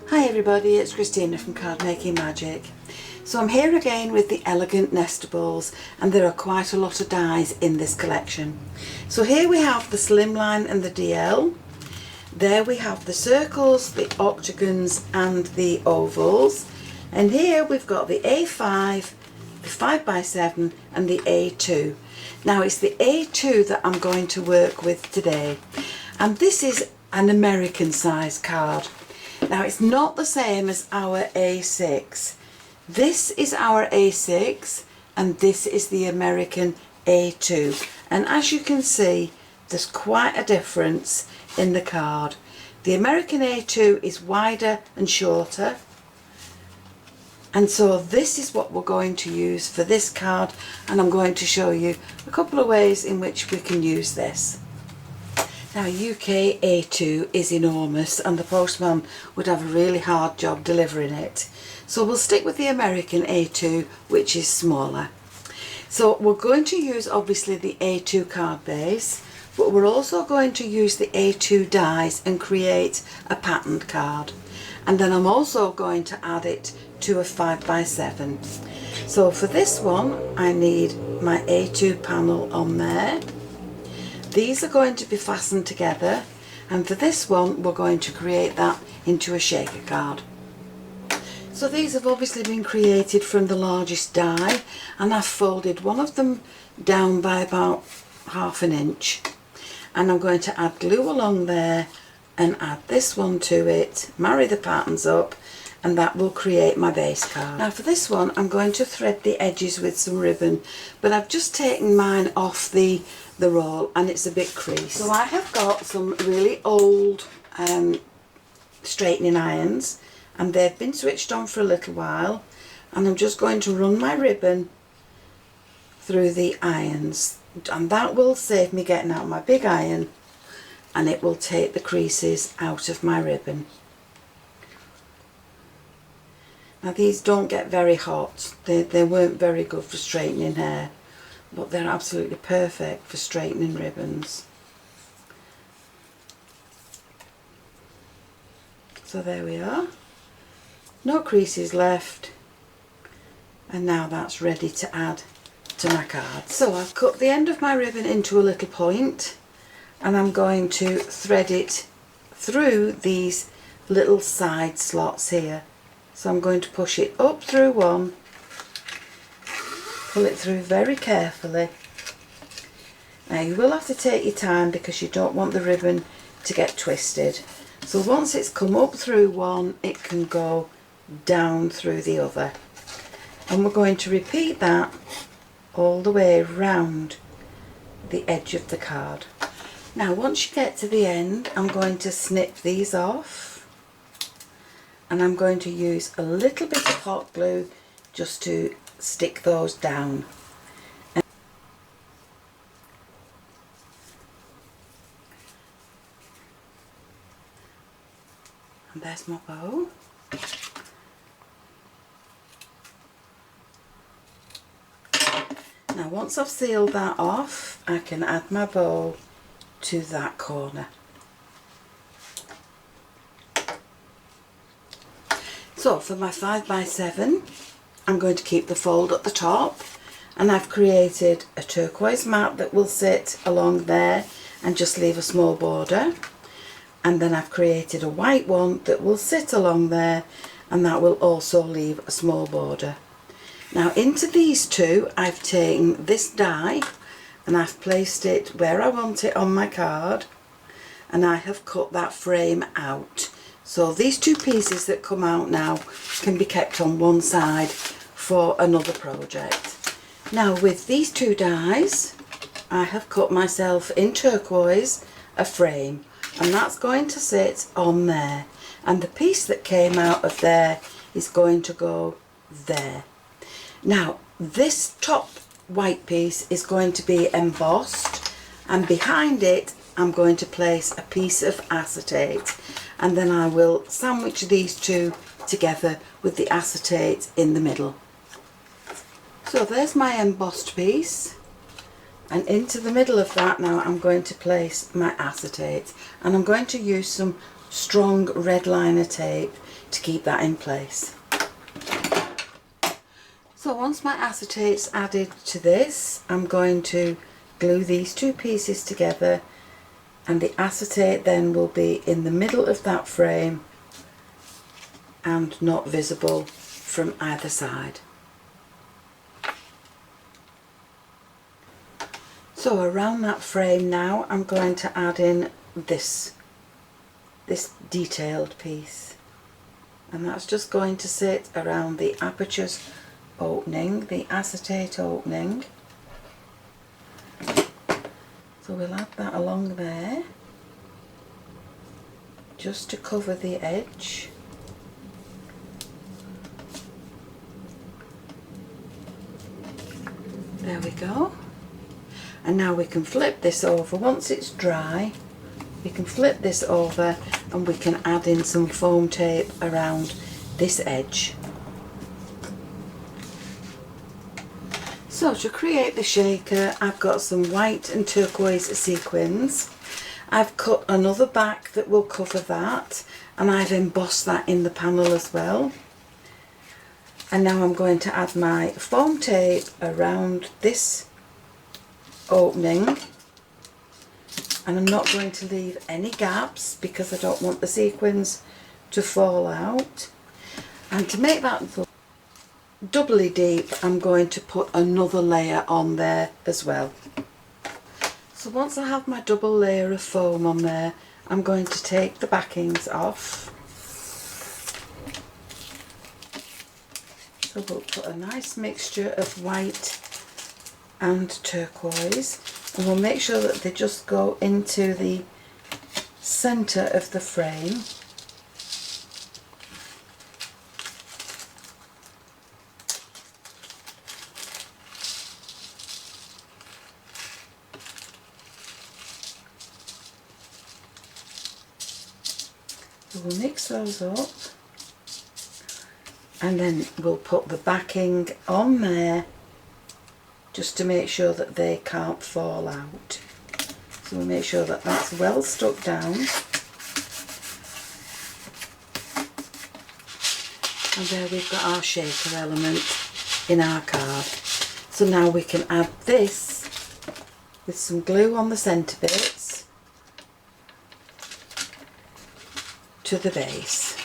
Hi everybody, it's Christina from Card Making Magic. So I'm here again with the Elegant Nestables, and there are quite a lot of dies in this collection. So here we have the Slimline and the DL. There we have the circles, the octagons and the ovals. And here we've got the A5, the 5x7 and the A2. Now it's the A2 that I'm going to work with today. And this is an American size card. Now it's not the same as our A6. This is our A6 and this is the American A2. And as you can see, there's quite a difference in the card. The American A2 is wider and shorter. And so this is what we're going to use for this card, and I'm going to show you a couple of ways in which we can use this. Now UK A2 is enormous and the postman would have a really hard job delivering it. So we'll stick with the American A2, which is smaller. So we're going to use obviously the A2 card base, but we're also going to use the A2 dies and create a patterned card. And then I'm also going to add it to a 5x7. So for this one I need my A2 panel on there. These are going to be fastened together, and for this one we're going to create that into a shaker card. So these have obviously been created from the largest die, and I've folded one of them down by about ½ inch, and I'm going to add glue along there and add this one to it, marry the patterns up, and that will create my base card. Now for this one I'm going to thread the edges with some ribbon, but I've just taken mine off the roll and it's a bit creased. So I have got some really old straightening irons, and they've been switched on for a little while, and I'm just going to run my ribbon through the irons, and that will save me getting out my big iron, and it will take the creases out of my ribbon. Now these don't get very hot, they weren't very good for straightening hair, but they're absolutely perfect for straightening ribbons. So there we are, no creases left, and now that's ready to add to my card. So I've cut the end of my ribbon into a little point, and I'm going to thread it through these little side slots here. So I'm going to push it up through one, pull it through very carefully. Now you will have to take your time because you don't want the ribbon to get twisted. So once it's come up through one, it can go down through the other. And we're going to repeat that all the way round the edge of the card. Now once you get to the end, I'm going to snip these off. And I'm going to use a little bit of hot glue just to stick those down. And there's my bow. Now once I've sealed that off, I can add my bow to that corner. So for my 5x7, I'm going to keep the fold at the top, and I've created a turquoise mat that will sit along there and just leave a small border. And then I've created a white one that will sit along there, and that will also leave a small border. Now into these two I've taken this die and I've placed it where I want it on my card, and I have cut that frame out. So these two pieces that come out now can be kept on one side for another project. Now with these two dies, I have cut myself in turquoise a frame, and that's going to sit on there, and the piece that came out of there is going to go there. Now this top white piece is going to be embossed, and behind it I'm going to place a piece of acetate, and then I will sandwich these two together with the acetate in the middle. So there's my embossed piece, and into the middle of that now I'm going to place my acetate, and I'm going to use some strong red liner tape to keep that in place. So once my acetate's added to this, I'm going to glue these two pieces together, and the acetate then will be in the middle of that frame and not visible from either side. So around that frame now I'm going to add in this detailed piece, and that's just going to sit around the apertures opening, the acetate opening. So we'll add that along there just to cover the edge. There we go. And now we can flip this over. Once it's dry, we can flip this over and we can add in some foam tape around this edge. So to create the shaker, I've got some white and turquoise sequins. I've cut another back that will cover that, and I've embossed that in the panel as well. And now I'm going to add my foam tape around this opening, and I'm not going to leave any gaps because I don't want the sequins to fall out. And to make that doubly deep, I'm going to put another layer on there as well. So once I have my double layer of foam on there, I'm going to take the backings off. So we'll put a nice mixture of white and turquoise, and we'll make sure that they just go into the centre of the frame. So we'll mix those up, and then we'll put the backing on there just to make sure that they can't fall out. So we'll make sure that that's well stuck down. And there we've got our shaker element in our card. So now we can add this with some glue on the centre bits to the base.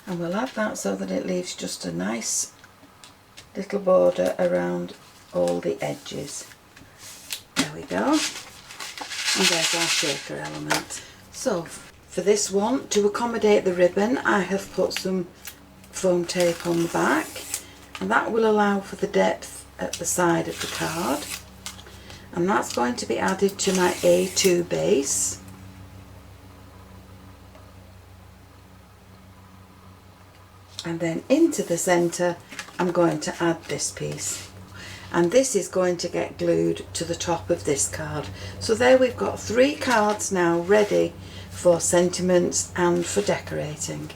And we'll add that so that it leaves just a nice little border around all the edges. There we go. And there's our shaker element. So for this one, to accommodate the ribbon, I have put some foam tape on the back, and that will allow for the depth at the side of the card. And that's going to be added to my A2 base. And then into the centre I'm going to add this piece, and this is going to get glued to the top of this card. So there we've got 3 cards now ready for sentiments and for decorating.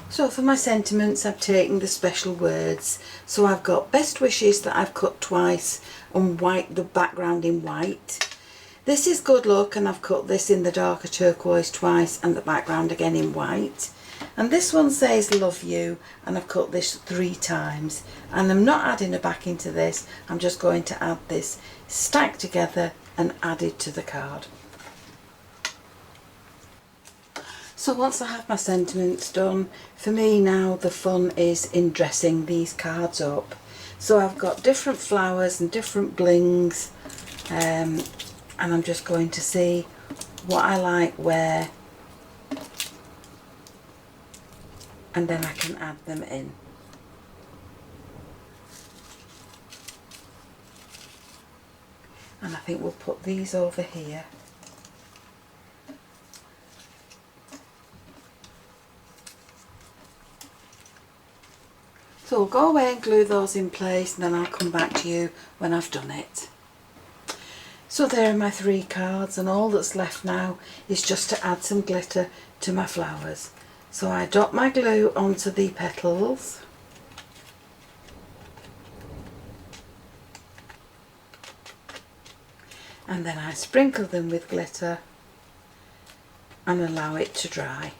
So for my sentiments, I've taken the special words. So I've got best wishes that I've cut twice on white, the background in white. This is good luck, and I've cut this in the darker turquoise twice and the background again in white. And this one says love you, and I've cut this 3 times, and I'm not adding a backing to this. I'm just going to add this stacked together and added to the card. So once I have my sentiments done, for me now the fun is in dressing these cards up. So I've got different flowers and different blings, and I'm just going to see what I like where, and then I can add them in. And I think we'll put these over here. So we'll go away and glue those in place, and then I'll come back to you when I've done it. So there are my 3 cards, and all that's left now is just to add some glitter to my flowers. So I dot my glue onto the petals, and then I sprinkle them with glitter and allow it to dry.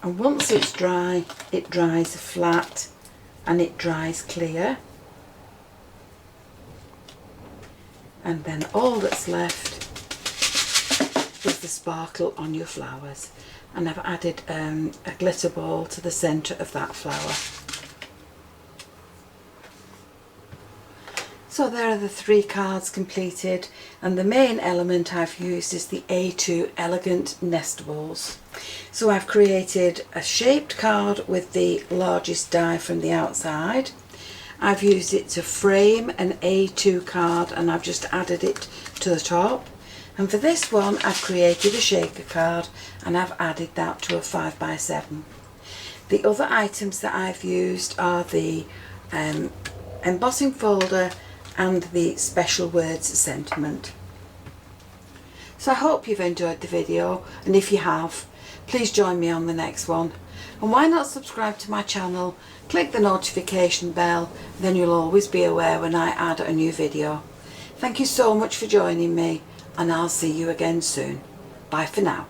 And once it's dry, it dries flat and it dries clear. And then all that's left is the sparkle on your flowers. And I've added a glitter ball to the centre of that flower. So there are the 3 cards completed, and the main element I've used is the A2 Elegant Nestables. So I've created a shaped card with the largest die from the outside. I've used it to frame an A2 card, and I've just added it to the top. And for this one I've created a shaker card, and I've added that to a 5x7. The other items that I've used are the embossing folder and the special words sentiment. So I hope you've enjoyed the video, and if you have, please join me on the next one. And why not subscribe to my channel, click the notification bell, then you'll always be aware when I add a new video. Thank you so much for joining me, and I'll see you again soon. Bye for now.